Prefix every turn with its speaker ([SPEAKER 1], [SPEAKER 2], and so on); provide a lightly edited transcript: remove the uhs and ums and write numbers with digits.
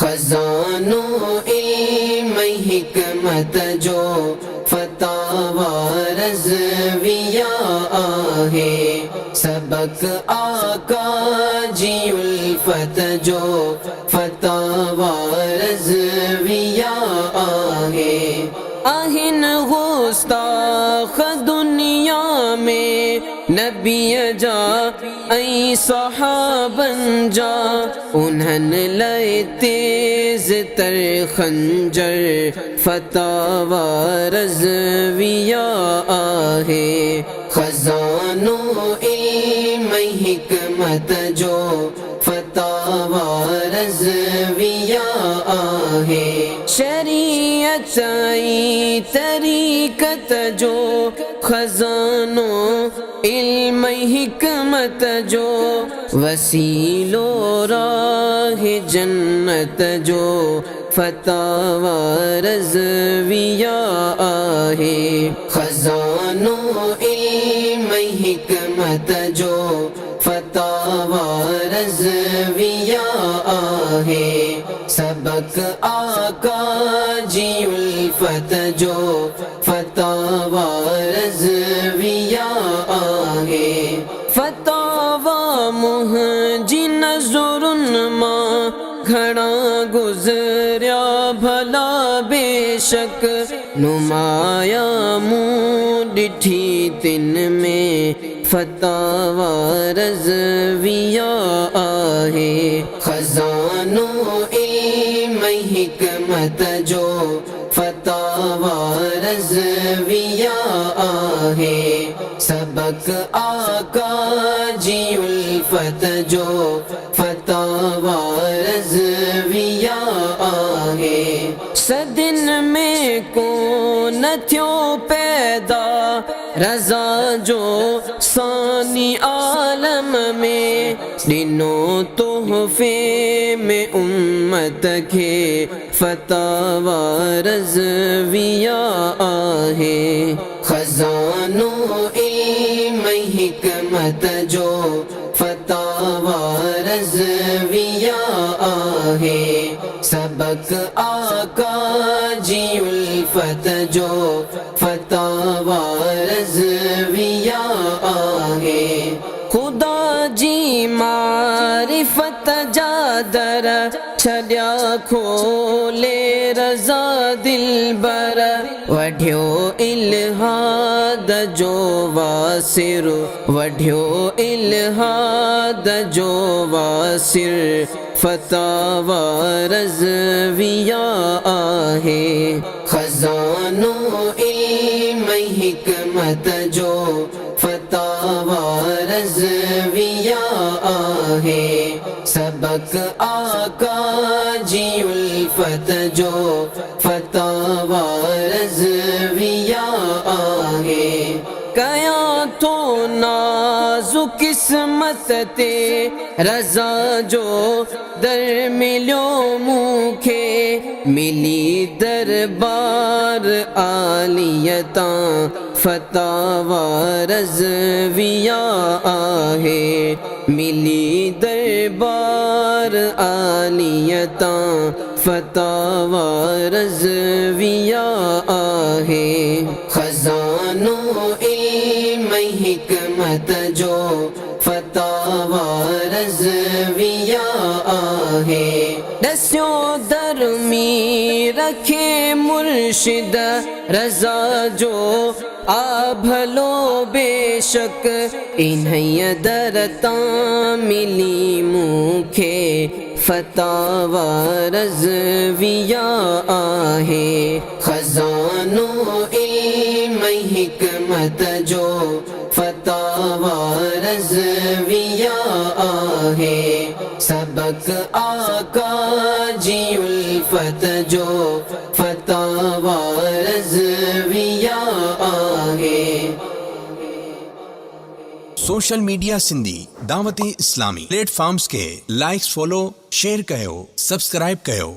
[SPEAKER 1] खजानों इल्म हिकमत जो फतावा रज़विया आहे, सबक आका जी उल्फत जो फतावा रज़विया आहे। आहिन गुस्ताख दुनिया में नबी जा ऐं सहाबन जा, उन्हन लय तेज तर खंजर फतावा रज़विया आहे। खजानों इल्म हिकमत जो फतावा रज़विया आहे। शरीयत आई तरीकत जो खजानों इल्म हिकमत जो, वसीलो राह जन्नत जो फतावा रज़विया आहे। खजानों इल्म हिकमत जो फतावा रज़विया आहे, सबक आका जी उल्फत जो फतावा रज़विया आहे। फतावा मुंहिंजी नज़रुन मां घणा गुज़रिया भला बेशक, नुमाया मूं ॾिठी तिन में फतावा रज़विया आहे। खजानों इल्म हिकमत जो फतावा रज़विया आहे, सबक आका जी उल्फत जो फतावा रज़विया आहे। सदिन में को न थियो पैदा रज़ा जो सानी आलम में, ॾिनो तोहफ़े में उम्मत खे फतावा रज़विया आहे। खजानों इल्म हिकमत जो फतावा रज़विया आहे, सबक आका जी उल्फत जो फतावा रज़विया आहे। खुदा जी मारिफत जा दर छॾिया खोले रज़ा दिलबर, वढियो इल्हाद जो वासिर, वढियो इल्हाद जो वासिर फतावा रज़विया आहे। खजानों इल्म हिकमत जो फतावा रज़विया आहे, सबक आका जी उल्फत जो फतावा रज़विया आहे। कया तो नाज़ु किस्मत ते रज़ा जो दर मिलियो मूंखे, मिली दरबार आलियता फतावा रज़विया आहे। मिली दरबार आलियता फतावा रज़विया आहे। खजानों इल्म हिकमत जो फतावा रज़विया आहे, दस्यो दरमी रखे मुर्शिद रज़ा जो आ भलो बेशक, इन्हैं दरता मिली मूंखे फतावा रज़विया आहे। खजानों इल्म हिकमत जो फतावा रज़विया आहे, सबक आका जी उल्फत जो फतावा रज़विया आहे।
[SPEAKER 2] सोशल मीडिया सिंधी दावती इस्लामी प्लेटफॉर्म्स के लाइक्स फॉलो शेयर कयो सब्सक्राइब कयो।